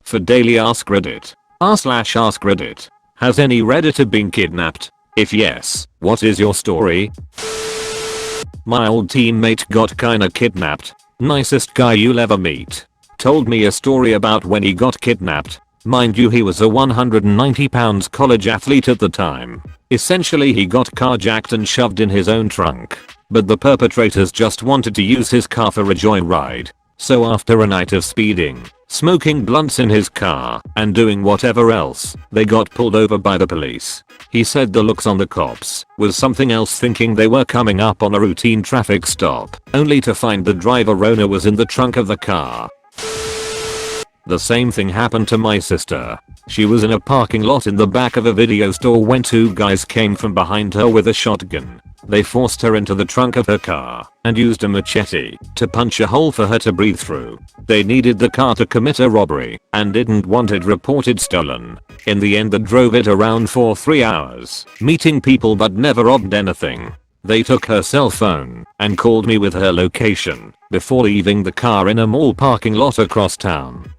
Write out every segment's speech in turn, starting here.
For daily AskReddit. r/AskReddit. Has any Redditor been kidnapped? If yes, what is your story? My old teammate got kinda kidnapped. Nicest guy you'll ever meet. Told me a story about when he got kidnapped. Mind you, he was a 190 pounds college athlete at the time. Essentially, he got carjacked and shoved in his own trunk. But the perpetrators just wanted to use his car for a joyride. So after a night of speeding, smoking blunts in his car, and doing whatever else, they got pulled over by the police. He said the looks on the cops was something else, thinking they were coming up on a routine traffic stop, only to find the driver owner was in the trunk of the car. The same thing happened to my sister. She was in a parking lot in the back of a video store when two guys came from behind her with a shotgun. They forced her into the trunk of her car and used a machete to punch a hole for her to breathe through. They needed the car to commit a robbery and didn't want it reported stolen. In the end, they drove it around for 3 hours, meeting people but never robbed anything. They took her cell phone and called me with her location before leaving the car in a mall parking lot across town.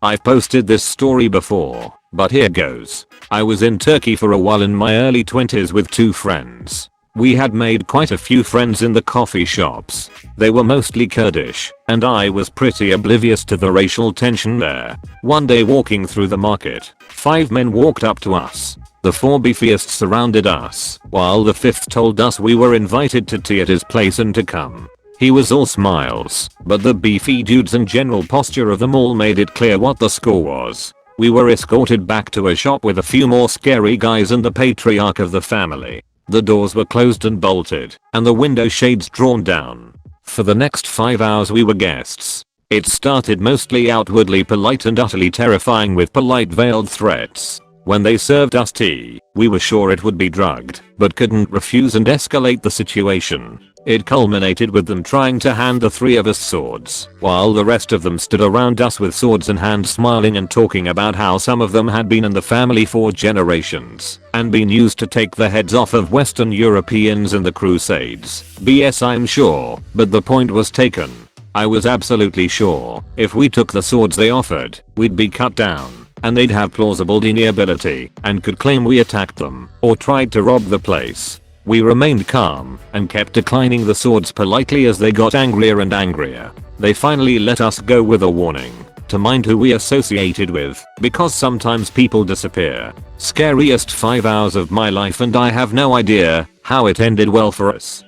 I've posted this story before, but here goes. I was in Turkey for a while in my early 20s with two friends. We had made quite a few friends in the coffee shops. They were mostly Kurdish, and I was pretty oblivious to the racial tension there. One day walking through the market, 5 men walked up to us. The 4 beefiest surrounded us, while the 5th told us we were invited to tea at his place and to come. He was all smiles, but the beefy dudes and general posture of them all made it clear what the score was. We were escorted back to a shop with a few more scary guys and the patriarch of the family. The doors were closed and bolted, and the window shades drawn down. For the next 5 hours we were guests. It started mostly outwardly polite and utterly terrifying with polite veiled threats. When they served us tea, we were sure it would be drugged, but couldn't refuse and escalate the situation. It culminated with them trying to hand the 3 of us swords, while the rest of them stood around us with swords in hand, smiling and talking about how some of them had been in the family for generations and been used to take the heads off of Western Europeans in the Crusades. BS, I'm sure, but the point was taken. I was absolutely sure if we took the swords they offered, we'd be cut down, and they'd have plausible deniability and could claim we attacked them or tried to rob the place. We remained calm and kept declining the swords politely as they got angrier and angrier. They finally let us go with a warning to mind who we associated with, because sometimes people disappear. Scariest 5 hours of my life, and I have no idea how it ended well for us.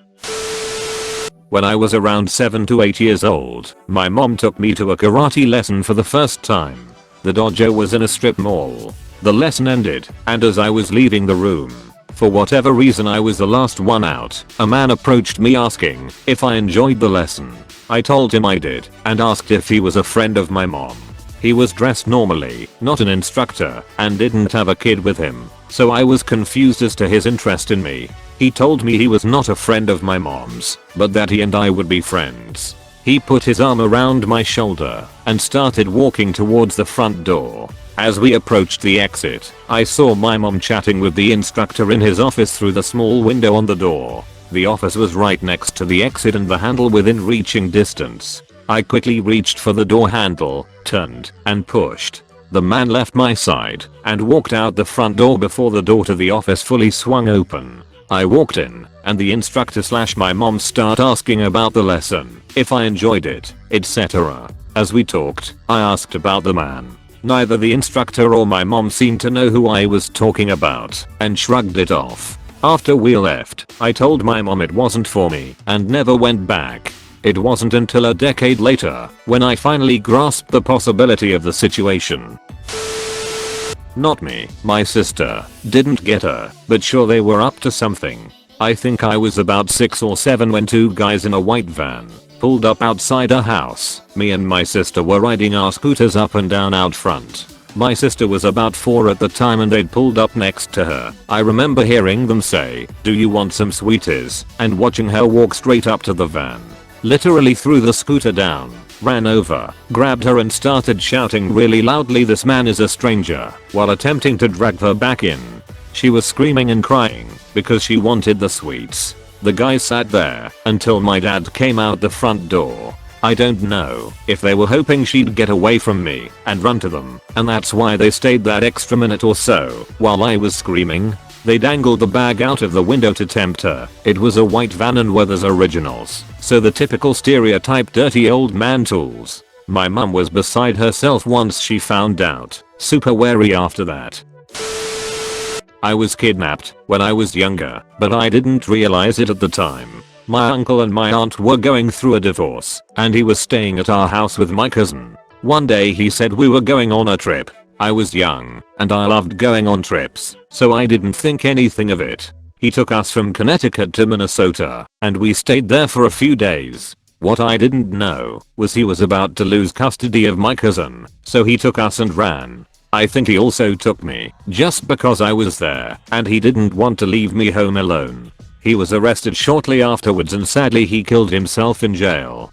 When I was around 7 to 8 years old, my mom took me to a karate lesson for the first time. The dojo was in a strip mall. The lesson ended, and as I was leaving the room, for whatever reason I was the last one out, a man approached me asking if I enjoyed the lesson. I told him I did, and asked if he was a friend of my mom. He was dressed normally, not an instructor, and didn't have a kid with him, so I was confused as to his interest in me. He told me he was not a friend of my mom's, but that he and I would be friends. He put his arm around my shoulder and started walking towards the front door. As we approached the exit, I saw my mom chatting with the instructor in his office through the small window on the door. The office was right next to the exit and the handle within reaching distance. I quickly reached for the door handle, turned, and pushed. The man left my side and walked out the front door before the door to the office fully swung open. I walked in, and the instructor / my mom start asking about the lesson, if I enjoyed it, etc. As we talked, I asked about the man. Neither the instructor or my mom seemed to know who I was talking about, and shrugged it off. After we left, I told my mom it wasn't for me, and never went back. It wasn't until a decade later, when I finally grasped the possibility of the situation. Not me, my sister. Didn't get her, but sure they were up to something. I think I was about 6 or 7 when 2 guys in a white van pulled up outside a house. Me and my sister were riding our scooters up and down out front. My sister was about 4 at the time and they'd pulled up next to her. I remember hearing them say, "Do you want some sweeties?" and watching her walk straight up to the van. Literally threw the scooter down, ran over, grabbed her and started shouting really loudly, "This man is a stranger," while attempting to drag her back in. She was screaming and crying because she wanted the sweets. The guy sat there until my dad came out the front door. I don't know if they were hoping she'd get away from me and run to them, and that's why they stayed that extra minute or so while I was screaming. They dangled the bag out of the window to tempt her. It was a white van and Weathers originals, so the typical stereotype dirty old man tools. My mum was beside herself once she found out, super wary after that. I was kidnapped when I was younger, but I didn't realize it at the time. My uncle and my aunt were going through a divorce, and he was staying at our house with my cousin. One day he said we were going on a trip. I was young, and I loved going on trips, so I didn't think anything of it. He took us from Connecticut to Minnesota, and we stayed there for a few days. What I didn't know was he was about to lose custody of my cousin, so he took us and ran. I think he also took me, just because I was there, and he didn't want to leave me home alone. He was arrested shortly afterwards and sadly he killed himself in jail.